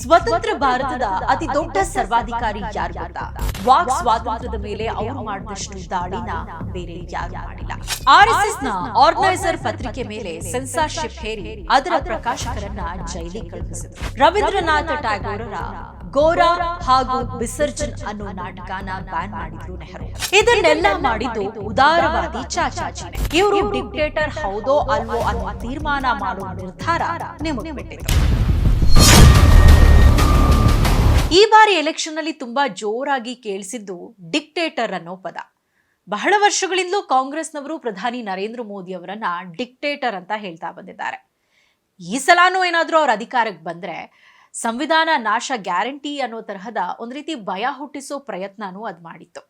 ಸ್ವತಂತ್ರ ಭಾರತದ ಅತಿ ದೊಡ್ಡ ಸರ್ವಾಧಿಕಾರಿ ಯಾರು ಗೊತ್ತಾ? ವಾಕ್ ಸ್ವಾತಂತ್ರ್ಯದ ಮೇಲೆ ಅವರು ಮಾಡಿದಷ್ಟು ದಾಳಿನ ಬೇರೆ ಯಾರು ಮಾಡಿಲ್ಲ. ಆರ್ಎಸ್ಎಸ್ ನ ಆರ್ಗನೈಸರ್ ಪತ್ರಿಕೆ ಮೇಲೆ ಸೆನ್ಸಾರ್ಶಿಪ್ ಹೇರಿ ಅದರ ಪ್ರಕಾಶಕರನ್ನ ಜೈಲಿಗೆ ಕಳುಹಿಸಿದರು. ರವೀಂದ್ರನಾಥ ಟ್ಯಾಗೋರರ ಗೋರಾ ಹಾಗೂ ವಿಸರ್ಜನ್ ಅನ್ನೋ ನಾಟಕನ ಬ್ಯಾನ್ ಮಾಡಿದ್ರು ನೆಹರು. ಇದನ್ನೆಲ್ಲ ಮಾಡಿದ್ದು ಉದಾರವಾದಿ ಚಾಚಾಜಿನೇ. ಇವರು ಡಿಕ್ಟೇಟರ್ ಹೌದೋ ಅಲ್ವೋ ಅನ್ನೋ ತೀರ್ಮಾನ ಮಾಡುವ ನಿರ್ಧಾರ ನಿಮಗೆ ಬಿಟ್ಟಿದ್ರು. ಈ ಬಾರಿ ಎಲೆಕ್ಷನ್ ನಲ್ಲಿ ತುಂಬಾ ಜೋರಾಗಿ ಕೇಳಿಸಿದ್ದು ಡಿಕ್ಟೇಟರ್ ಅನ್ನೋ ಪದ. ಬಹಳ ವರ್ಷಗಳಿಂದಲೂ ಕಾಂಗ್ರೆಸ್ನವರು ಪ್ರಧಾನಿ ನರೇಂದ್ರ ಮೋದಿ ಅವರನ್ನ ಡಿಕ್ಟೇಟರ್ ಅಂತ ಹೇಳ್ತಾ ಬಂದಿದ್ದಾರೆ. ಈ ಸಲಾನೂ ಏನಾದ್ರೂ ಅವ್ರ ಅಧಿಕಾರಕ್ಕೆ ಬಂದ್ರೆ ಸಂವಿಧಾನ ನಾಶ ಗ್ಯಾರಂಟಿ ಅನ್ನೋ ತರಹದ ಒಂದ್ ರೀತಿ ಭಯ ಹುಟ್ಟಿಸೋ ಪ್ರಯತ್ನನೂ ಅದ್ ಮಾಡಿತ್ತು.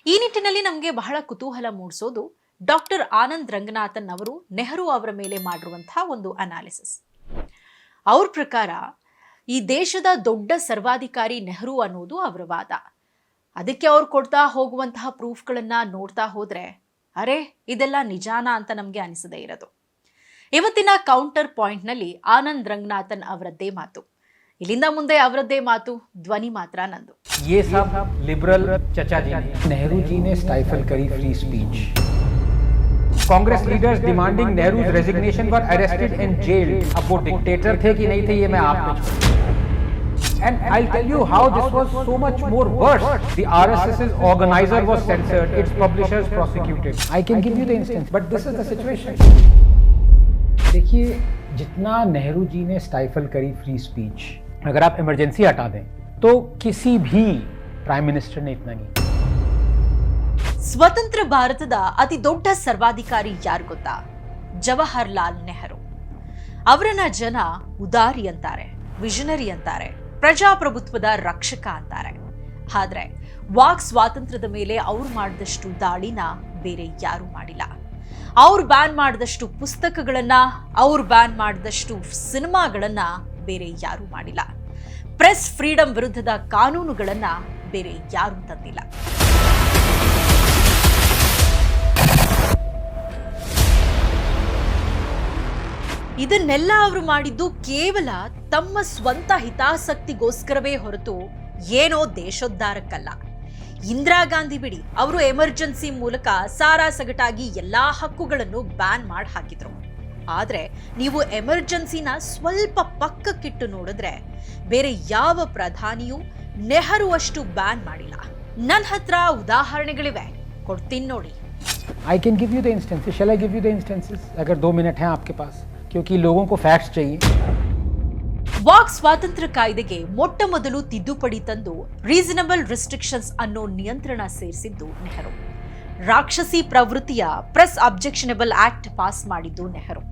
ಈ ನಿಟ್ಟಿನಲ್ಲಿ ನಮಗೆ ಬಹಳ ಕುತೂಹಲ ಮೂಡಿಸೋದು ಡಾಕ್ಟರ್ ಆನಂದ್ ರಂಗನಾಥನ್ ಅವರು ನೆಹರು ಅವರ ಮೇಲೆ ಮಾಡಿರುವಂತಹ ಒಂದು ಅನಾಲಿಸಿಸ್. ಅವ್ರ ಪ್ರಕಾರ ಈ ದೇಶದ ದೊಡ್ಡ ಸರ್ವಾಧಿಕಾರಿ ನೆಹರು ಅನ್ನೋದು ಅವರ ವಾದ. ಅದಕ್ಕೆ ಅವ್ರು ಕೊಡ್ತಾ ಹೋಗುವಂತಹ ಪ್ರೂಫ್ಗಳನ್ನ ನೋಡ್ತಾ ಹೋದ್ರೆ ಅರೆ ಇದೆಲ್ಲ ನಿಜಾನ ಅಂತ ನಮ್ಗೆ ಅನಿಸದೇ ಇರೋದು. ಇವತ್ತಿನ ಕೌಂಟರ್ ಪಾಯಿಂಟ್ ನಲ್ಲಿ ಆನಂದ್ ರಂಗನಾಥನ್ ಅವರದ್ದೇ ಮಾತು. ಇಲ್ಲಿಂದ ಮುಂದೆ ಅವರದ್ದೇ ಮಾತು, ಧ್ವನಿ ಮಾತ್ರ ನಂದು. ये सब लिबरल चचा जी नेहरू जी ने स्टाइफल करी free speech. Congress leaders demanding Nehru's resignation were arrested and jailed. अब वो डिक्टेटर थे कि नहीं थे ये मैं आप पे छोड़. And I'll tell you how this was so much more worse. The RSS's organizer was censored, its publishers prosecuted. I can give you the instance, but this is the situation. देखिए जितना नेहरू जी ने स्टाइफल करी free speech, अगर आप emergency हटा दें तो किसी भी प्राइम मिनिस्टर ने इतना नहीं. ಸ್ವತಂತ್ರ ಭಾರತದ ಅತಿ ದೊಡ್ಡ ಸರ್ವಾಧಿಕಾರಿ ಯಾರು ಗೊತ್ತಾ? ಜವಾಹರ್ಲಾಲ್ ನೆಹರು. ಅವರನ್ನ ಜನ ಉದಾರಿ ಅಂತಾರೆ, ವಿಷನರಿ ಅಂತಾರೆ, ಪ್ರಜಾಪ್ರಭುತ್ವದ ರಕ್ಷಕ ಅಂತಾರೆ. ಆದ್ರೆ ವಾಕ್ ಸ್ವಾತಂತ್ರ್ಯದ ಮೇಲೆ ಅವ್ರು ಮಾಡಿದಷ್ಟು ದಾಳಿನ ಬೇರೆ ಯಾರು ಮಾಡಿಲ್ಲ. ಅವ್ರು ಬ್ಯಾನ್ ಮಾಡಿದಷ್ಟು ಪುಸ್ತಕಗಳನ್ನ, ಅವ್ರು ಬ್ಯಾನ್ ಮಾಡಿದಷ್ಟು ಸಿನಿಮಾಗಳನ್ನ ಬೇರೆ ಯಾರು ಮಾಡಿಲ್ಲ. ಪ್ರೆಸ್ ಫ್ರೀಡಂ ವಿರುದ್ಧದ ಕಾನೂನುಗಳನ್ನ ಬೇರೆ ಯಾರು ತಂದಿಲ್ಲ. ಇದನ್ನೆಲ್ಲ ಅವರು ಮಾಡಿದ್ದು ಕೇವಲ ತಮ್ಮ ಸ್ವಂತ ಹಿತಾಸಕ್ತಿಗೋಸ್ಕರವೇ ಹೊರತು ಏನೋ ದೇಶೋದ್ಧಾರಕ್ಕಲ್ಲ. ಇಂದಿರಾ ಗಾಂಧಿ ಬಿಡಿ, ಅವರು ಎಮರ್ಜೆನ್ಸಿ ಮೂಲಕ ಸಾರಾಸಗಟಾಗಿ ಎಲ್ಲಾ ಹಕ್ಕುಗಳನ್ನು ಬ್ಯಾನ್ ಮಾಡಿ ಹಾಕಿದ್ರು. ಆದ್ರೆ ನೀವು ಎಮರ್ಜೆನ್ಸಿನ ಸ್ವಲ್ಪ ಪಕ್ಕಕ್ಕಿಟ್ಟು ನೋಡಿದ್ರೆ ಬೇರೆ ಯಾವ ಪ್ರಧಾನಿಯೂ ನೆಹರು ಅಷ್ಟು ಬ್ಯಾನ್ ಮಾಡಿಲ್ಲ. ನನ್ನ ಹತ್ರ ಉದಾಹರಣೆಗಳಿವೆ, ಕೊಡ್ತೀನಿ ನೋಡಿ. I can give you the instances. Shall I give you the instances? अगर 2 मिनट हैं आपके पास, क्योंकि लोगों को फैक्ट्स चाहिए. ವಾಕ್ ಸ್ವಾತಂತ್ರ್ಯ ಕಾಯ್ದೆಗೆ ಮೊಟ್ಟ ಮೊದಲು ತಿದ್ದುಪಡಿ ತಂದು ರೀಸನಬಲ್ ರಿಸ್ಟ್ರಿಕ್ಷನ್ಸ್ ಅನ್ನೋ ನಿಯಂತ್ರಣ ಸೇರಿಸಿದ್ದು ನೆಹರು. ರಾಕ್ಷಸಿ ಪ್ರವೃತ್ತಿಯ ಪ್ರೆಸ್ ಅಬ್ಜೆಕ್ಷನಬಲ್ ಆಕ್ಟ್ ಪಾಸ್ ಮಾಡಿದ್ದು ನೆಹರು.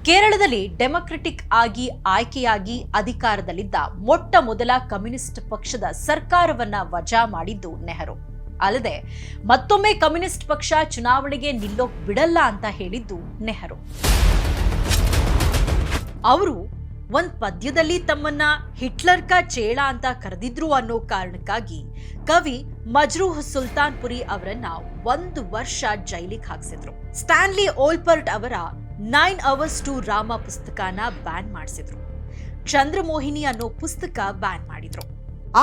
ಕೇರಳದಲ್ಲಿ ಡೆಮೊಕ್ರೆಟಿಕ್ ಆಗಿ ಆಯ್ಕೆಯಾಗಿ ಅಧಿಕಾರದಲ್ಲಿದ್ದ ಮೊಟ್ಟ ಮೊದಲ ಕಮ್ಯುನಿಸ್ಟ್ ಪಕ್ಷದ ಸರ್ಕಾರವನ್ನ ವಜಾ ಮಾಡಿದ್ದು ನೆಹರು. ಅಲ್ಲದೆ ಮತ್ತೊಮ್ಮೆ ಕಮ್ಯುನಿಸ್ಟ್ ಪಕ್ಷ ಚುನಾವಣೆಗೆ ನಿಲ್ಲೋಕ್ ಬಿಡಲ್ಲ ಅಂತ ಹೇಳಿದ್ದು ನೆಹರು. ಅವರು ಒಂದ್ ಪದ್ಯದಲ್ಲಿ ತಮ್ಮನ್ನ ಹಿಟ್ಲರ್ ಕಾ ಚೇಳ ಅಂತ ಕರೆದಿದ್ರು ಅನ್ನೋ ಕಾರಣಕ್ಕಾಗಿ ಕವಿ ಮಜ್ರೂಹ್ ಸುಲ್ತಾನ್ಪುರಿ ಅವರನ್ನ 1 ವರ್ಷ ಜೈಲಿಗೆ ಹಾಕ್ಸಿದ್ರು. ಸ್ಟ್ಯಾನ್ಲಿ ಓಲ್ಪರ್ಟ್ ಅವರ 9 Hours to ರಾಮ ಪುಸ್ತಕನ ಬ್ಯಾನ್ ಮಾಡಿಸಿದ್ರು. ಚಂದ್ರಮೋಹಿನಿ ಅನ್ನೋ ಪುಸ್ತಕ ಬ್ಯಾನ್ ಮಾಡಿದ್ರು.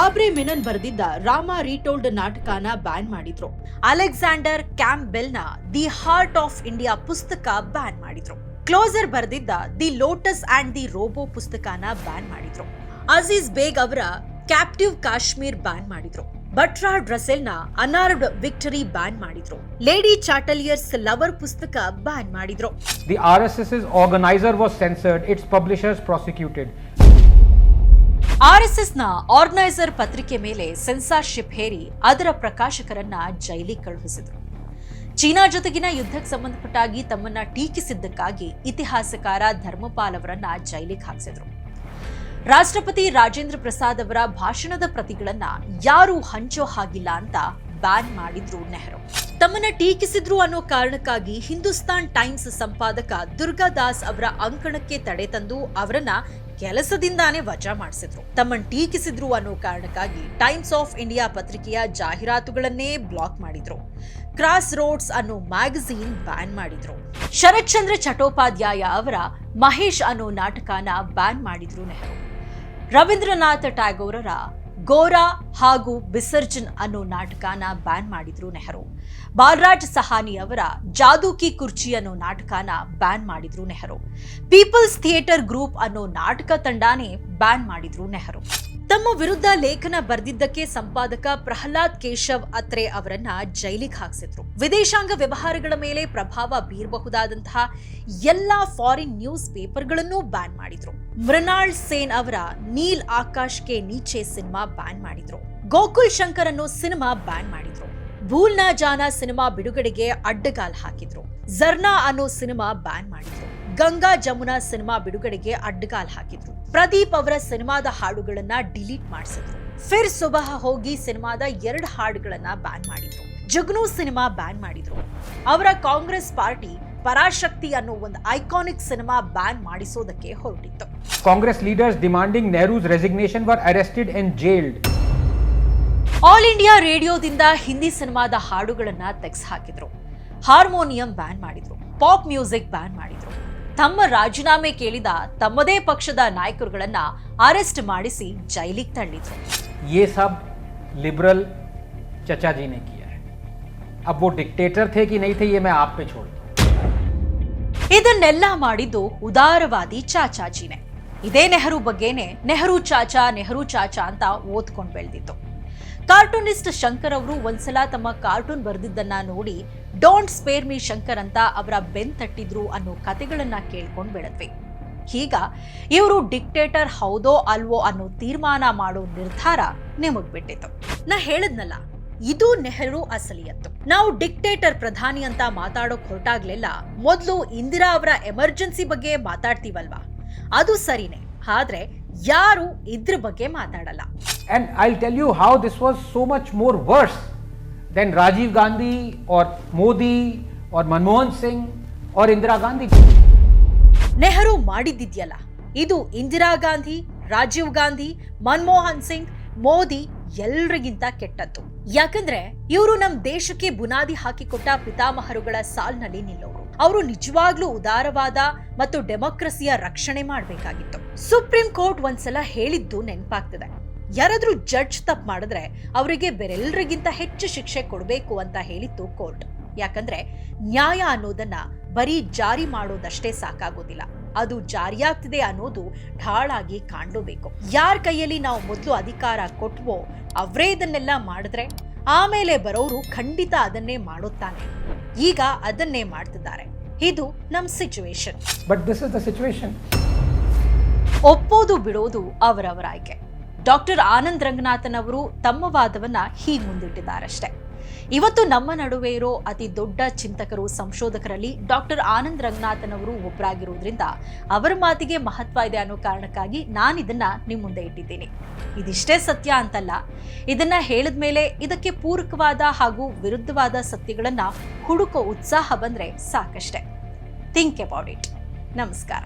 ಆಬ್ರೆ ಮಿನನ್ ಬರೆದಿದ್ದ ರಾಮ ರೀಟೋಲ್ಡ್ ನಾಟಕನ ಬ್ಯಾನ್ ಮಾಡಿದ್ರು. ಅಲೆಕ್ಸಾಂಡರ್ ಕ್ಯಾಂಪ್ಬೆಲ್ನ ದಿ ಹಾರ್ಟ್ ಆಫ್ ಇಂಡಿಯಾ ಪುಸ್ತಕ ಬ್ಯಾನ್ ಮಾಡಿದ್ರು. ಕ್ಲೋಸರ್ ಬರೆದಿದ್ದ the lotus and the robot ಪುಸ್ತಕನ ಬ್ಯಾನ್ ಮಾಡಿದ್ರು. ಅಜೀಜ್ ಬೇಗ್ ಅವರ ಕ್ಯಾಪ್ಟಿವ್ ಕಾಶ್ಮೀರ್ ಬ್ಯಾನ್ ಮಾಡಿದ್ರು. ಬಟ್ರಾರ್ಡ್ ರಸೆಲ್ನ ಅನಾರ್ಮ್ಡ್ ವಿಕ್ಟರಿ ಬ್ಯಾನ್ ಮಾಡಿದ್ರು. ಲೇಡಿ ಚಾಟಲಿಯರ್ಸ್ ಲವರ್ ಪುಸ್ತಕ ಬ್ಯಾನ್ ಮಾಡಿದ್ರು. The RSS's organizer was censored, its publishers prosecuted. RSS ನ ಆರ್ಗನೈಸರ್ ಪತ್ರಿಕೆ ಮೇಲೆ ಸೆನ್ಸಾರ್ಶಿಪ್ ಹೇರಿ ಅದರ ಪ್ರಕಾಶಕರನ್ನ ಜೈಲಿಗೆ ಕಳುಹಿಸಿದ್ರು. ಚೀನಾ ಜೊತೆಗಿನ ಯುದ್ಧಕ್ಕೆ ಸಂಬಂಧಪಟ್ಟಾಗಿ ತಮ್ಮನ್ನ ಟೀಕಿಸಿದ್ದಕ್ಕಾಗಿ ಇತಿಹಾಸಕಾರ ಧರ್ಮಪಾಲ್ ಅವರನ್ನ ಜೈಲಿಗೆ ಹಾಕಿಸಿದ್ರು. ರಾಷ್ಟ್ರಪತಿ ರಾಜೇಂದ್ರ ಪ್ರಸಾದ್ ಅವರ ಭಾಷಣದ ಪ್ರತಿಗಳನ್ನ ಯಾರೂ ಹಂಚೋ ಹಾಗಿಲ್ಲ ಅಂತ ಬ್ಯಾನ್ ಮಾಡಿದ್ರು ನೆಹರು. ತಮ್ಮನ್ನ ಟೀಕಿಸಿದ್ರು ಅನ್ನೋ ಕಾರಣಕ್ಕಾಗಿ ಹಿಂದೂಸ್ತಾನ್ ಟೈಮ್ಸ್ ಸಂಪಾದಕ ದುರ್ಗಾದಾಸ್ ಅವರ ಅಂಕಣಕ್ಕೆ ತಡೆ ತಂದು ಅವರನ್ನ ಕೆಲಸದಿಂದಾನೇ ವಜಾ ಮಾಡಿಸಿದ್ರು. ತಮ್ಮನ್ನು ಟೀಕಿಸಿದ್ರು ಅನ್ನೋ ಕಾರಣಕ್ಕಾಗಿ ಟೈಮ್ಸ್ ಆಫ್ ಇಂಡಿಯಾ ಪತ್ರಿಕೆಯ ಜಾಹೀರಾತುಗಳನ್ನೇ ಬ್ಲಾಕ್ ಮಾಡಿದ್ರು. ಕ್ರಾಸ್ ರೋಡ್ಸ್ ಅನ್ನೋ ಮ್ಯಾಗಝೀನ್ ಬ್ಯಾನ್ ಮಾಡಿದ್ರು. ಶರತ್ ಚಂದ್ರ ಚಟ್ಟೋಪಾಧ್ಯಾಯ ಅವರ ಮಹೇಶ್ ಅನ್ನೋ ನಾಟಕನ ಬ್ಯಾನ್ ಮಾಡಿದ್ರು ನೆಹರು. ರವೀಂದ್ರನಾಥ್ ಟ್ಯಾಗೋರರ ಗೋರಾ ಹಾಗೂ ಬಿಸರ್ಜನ್ ಅನ್ನೋ ನಾಟಕನ ಬ್ಯಾನ್ ಮಾಡಿದ್ರು ನೆಹರು. ಬಾಲರಾಜ್ ಸಹಾನಿ ಅವರ ಜಾದೂ ಕಿ ಕುರ್ಚಿ ಅನ್ನೋ ನಾಟಕನ ಬ್ಯಾನ್ ಮಾಡಿದ್ರು ನೆಹರು. ಪೀಪಲ್ಸ್ ಥಿಯೇಟರ್ ಗ್ರೂಪ್ ಅನ್ನೋ ನಾಟಕ ತಂಡಾನೇ ಬ್ಯಾನ್ ಮಾಡಿದ್ರು ನೆಹರು. ತಮ್ಮ ವಿರುದ್ಧ ಲೇಖನ ಬರೆದಿದ್ದಕ್ಕೆ ಸಂಪಾದಕ ಪ್ರಹ್ಲಾದ್ ಕೇಶವ್ ಅತ್ರೆ ಅವರನ್ನ ಜೈಲಿಗೆ ಹಾಕಿಸಿದ್ರು. ವಿದೇಶಾಂಗ ವ್ಯವಹಾರಗಳ ಮೇಲೆ ಪ್ರಭಾವ ಬೀರಬಹುದಾದಂತಹ ಎಲ್ಲಾ ಫಾರಿನ್ ನ್ಯೂಸ್ ಪೇಪರ್ಗಳನ್ನೂ ಬ್ಯಾನ್ ಮಾಡಿದ್ರು. ಮೃಣಾಲ್ ಸೇನ್ ಅವರ ನೀಲ್ ಆಕಾಶ್ ಕೆ ನೀಚೆ ಸಿನಿಮಾ ಬ್ಯಾನ್ ಮಾಡಿದ್ರು. ಗೋಕುಲ್ ಶಂಕರ್ ಅನ್ನೋ ಸಿನಿಮಾ ಬ್ಯಾನ್ ಮಾಡಿದ್ರು. ಭೂಲ್ ನಾ ಜಾನಾ ಸಿನಿಮಾ ಬಿಡುಗಡೆಗೆ ಅಡ್ಡಗಾಲ್ ಹಾಕಿದ್ರು. ಜರ್ನಾ ಅನ್ನೋ ಸಿನಿಮಾ ಬ್ಯಾನ್ ಮಾಡಿದ್ರು. ಗಂಗಾ ಜಮುನಾ ಸಿನಿಮಾ ಬಿಡುಗಡೆಗೆ ಅಡ್ಡಗಾಲ್ ಹಾಕಿದ್ರು. ಪ್ರದೀಪ್ ಅವರ ಸಿನಿಮಾದ ಹಾಡುಗಳನ್ನ ಡಿಲೀಟ್ ಮಾಡಿಸಿದ್ರು. ಫಿರ್ ಸುಬಹ ಹೋಗಿ ಸಿನಿಮಾದ 2 ಹಾಡುಗಳನ್ನ ಬ್ಯಾನ್ ಮಾಡಿದ್ರು. ಜುಗ್ನೂ ಸಿನಿಮಾ ಬ್ಯಾನ್ ಮಾಡಿದ್ರು. ಅವರ ಕಾಂಗ್ರೆಸ್ ಪಾರ್ಟಿ ಪರಾಶಕ್ತಿ ಅನ್ನೋ ಒಂದು ಐಕಾನಿಕ್ ಸಿನಿಮಾ ಬ್ಯಾನ್ ಮಾಡಿಸೋದಕ್ಕೆ ಹೊರಟಿತ್ತು. Congress leaders demanding Nehru's resignation were arrested and jailed. All India ರೇಡಿಯೋದಿಂದ ಹಿಂದಿ ಸಿನಿಮಾದ ಹಾಡುಗಳನ್ನ ತೆಗೆಸಿ ಹಾಕಿದ್ರು. ಹಾರ್ಮೋನಿಯಂ ಬ್ಯಾನ್ ಮಾಡಿದ್ರು. ಪಾಪ್ ಮ್ಯೂಸಿಕ್ ಬ್ಯಾನ್ ಮಾಡಿದ್ರು. ತಮ್ಮ ರಾಜೀನಾಮೆ ಕೇಳಿದ ತಮ್ಮದೇ ಪಕ್ಷದ ನಾಯಕರುಗಳನ್ನ ಅರೆಸ್ಟ್ ಮಾಡಿಸಿ ಜೈಲಿಗೆ ತಳ್ಳಿದ್ರು. ये सब लिबरल चचा जी ने किया है. अब वो डिक्टेटर थे कि नहीं थे ये मैं आप पे छोड़ दूं. ಇದನ್ನೆಲ್ಲ ಮಾಡಿದ್ದು ಉದಾರವಾದಿ ಚಾಚಾಜಿನೇ. ಇದೇ ನೆಹರು ಬಗ್ಗೆನೆ ನೆಹರು ಚಾಚಾ ಅಂತ ಓದ್ಕೊಂಡು ಬೆಳೆದಿತ್ತು. ಕಾರ್ಟೂನಿಸ್ಟ್ ಶಂಕರ್ ಅವರು ಒಂದ್ಸಲ ತಮ್ಮ ಕಾರ್ಟೂನ್ ಬರೆದಿದ್ದನ್ನ ನೋಡಿ ಡೋಂಟ್ ಸ್ಪೇರ್ ಮೀ ಶಂಕರ್ ಅಂತ ಅವರ ಬೆನ್ ತಟ್ಟಿದ್ರು ಅನ್ನೋ ಕತೆಗಳನ್ನ ಕೇಳ್ಕೊಂಡು ಬೆಳೆದ್ವಿ. ಈಗ ಇವರು ಡಿಕ್ಟೇಟರ್ ಹೌದೋ ಅಲ್ವೋ ಅನ್ನೋ ತೀರ್ಮಾನ ಮಾಡೋ ನಿರ್ಧಾರ ನಿಮಗ್ ಬಿಟ್ಟಿತ್ತು. ನಾ ಹೇಳದ್ನಲ್ಲ, ಇದು ನೆಹರು ಅಸಲಿಯತ್ತು. ನಾವು ಡಿಕ್ಟೇಟರ್ ಪ್ರಧಾನಿ ಅಂತ ಮಾತಾಡೋಕ್ ಹೊರಟಾಗ್ಲೆಲ್ಲ ಮೊದಲು ಇಂದಿರಾ ಅವರ ಎಮರ್ಜೆನ್ಸಿ ಬಗ್ಗೆ ಮಾತಾಡ್ತೀವಲ್ವಾ, ಅದು ಸರಿನೇ. ಆದ್ರೆ ಯಾರು ಇದ್ರ ಬಗ್ಗೆ ಮಾತಾಡಲ್ಲ. And I'll tell you how this was so much more worse than Rajiv Gandhi or Modi or Manmohan Singh or Indira Gandhi. Nehru ಮಾಡಿದ್ದಿದ್ಯಲ್ಲ, ಇದು ಇಂದಿರಾ ಗಾಂಧಿ, ರಾಜೀವ್ ಗಾಂಧಿ, ಮನಮೋಹನ್ ಸಿಂಗ್, ಮೋದಿ ಎಲ್ರಿಗಿಂತ ಕೆಟ್ಟದ್ದು. ಯಾಕಂದ್ರೆ ಇವರು ನಮ್ ದೇಶಕ್ಕೆ ಬುನಾದಿ ಹಾಕಿಕೊಟ್ಟ ಪಿತಾಮಹರುಗಳ ಸಾಲಿನಲ್ಲಿ ನಿಲ್ಲೋರು. ಅವರು ನಿಜವಾಗ್ಲೂ ಉದಾರವಾದ ಮತ್ತು ಡೆಮೋಕ್ರಸಿಯ ರಕ್ಷಣೆ ಮಾಡಬೇಕಾಗಿತ್ತು. ಸುಪ್ರೀಂ ಕೋರ್ಟ್ ಒಂದ್ಸಲ ಹೇಳಿದ್ದು ನೆನಪಾಗ್ತದೆ, ಯಾರಾದ್ರೂ ಜಡ್ಜ್ ತಪ್ಪು ಮಾಡಿದ್ರೆ ಅವರಿಗೆ ಬೇರೆಲ್ಲರಿಗಿಂತ ಹೆಚ್ಚು ಶಿಕ್ಷೆ ಕೊಡಬೇಕು ಅಂತ ಹೇಳಿತ್ತು ಕೋರ್ಟ್. ಯಾಕಂದ್ರೆ ನ್ಯಾಯ ಅನ್ನೋದನ್ನ ಬರೀ ಜಾರಿ ಮಾಡೋದಷ್ಟೇ ಸಾಕಾಗೋದಿಲ್ಲ, ಅದು ಜಾರಿಯಾಗ್ತಿದೆ ಅನ್ನೋದು ಢಾಳಾಗಿ ಕಾಣಬೇಕು. ಯಾರ ಕೈಯಲ್ಲಿ ನಾವು ಮೊದಲು ಅಧಿಕಾರ ಕೊಟ್ವೋ ಅವರೇ ಇದನ್ನೆಲ್ಲ ಮಾಡಿದ್ರೆ ಆಮೇಲೆ ಬರೋರು ಖಂಡಿತ ಅದನ್ನೇ ಮಾಡುತ್ತಾನೆ. ಈಗ ಅದನ್ನೇ ಮಾಡ್ತಿದ್ದಾರೆ. ಇದು ನಮ್ situation. But this is the situation. ಒಪ್ಪೋದು ಬಿಡೋದು ಅವರವರ ಆಯ್ಕೆ. ಡಾಕ್ಟರ್ ಆನಂದ್ ರಂಗನಾಥನ್ ಅವರು ತಮ್ಮ ವಾದವನ್ನ ಹೀಗೆ ಮುಂದಿಟ್ಟಿದ್ದಾರಷ್ಟೇ. ಇವತ್ತು ನಮ್ಮ ನಡುವೆ ಇರೋ ಅತಿ ದೊಡ್ಡ ಚಿಂತಕರು, ಸಂಶೋಧಕರಲ್ಲಿ ಡಾಕ್ಟರ್ ಆನಂದ್ ರಂಗನಾಥನ್ ಅವರು ಒಬ್ಬರಾಗಿರೋದ್ರಿಂದ ಅವರ ಮಾತಿಗೆ ಮಹತ್ವ ಇದೆ ಅನ್ನೋ ಕಾರಣಕ್ಕಾಗಿ ನಾನಿದನ್ನ ನಿಮ್ಮ ಮುಂದೆ ಇಟ್ಟಿದ್ದೀನಿ. ಇದಿಷ್ಟೇ ಸತ್ಯ ಅಂತಲ್ಲ, ಇದನ್ನ ಹೇಳಿದ್ಮೇಲೆ ಇದಕ್ಕೆ ಪೂರಕವಾದ ಹಾಗೂ ವಿರುದ್ಧವಾದ ಸತ್ಯಗಳನ್ನ ಹುಡುಕೋ ಉತ್ಸಾಹ ಬಂದ್ರೆ ಸಾಕಷ್ಟೇ. Think about it. ನಮಸ್ಕಾರ.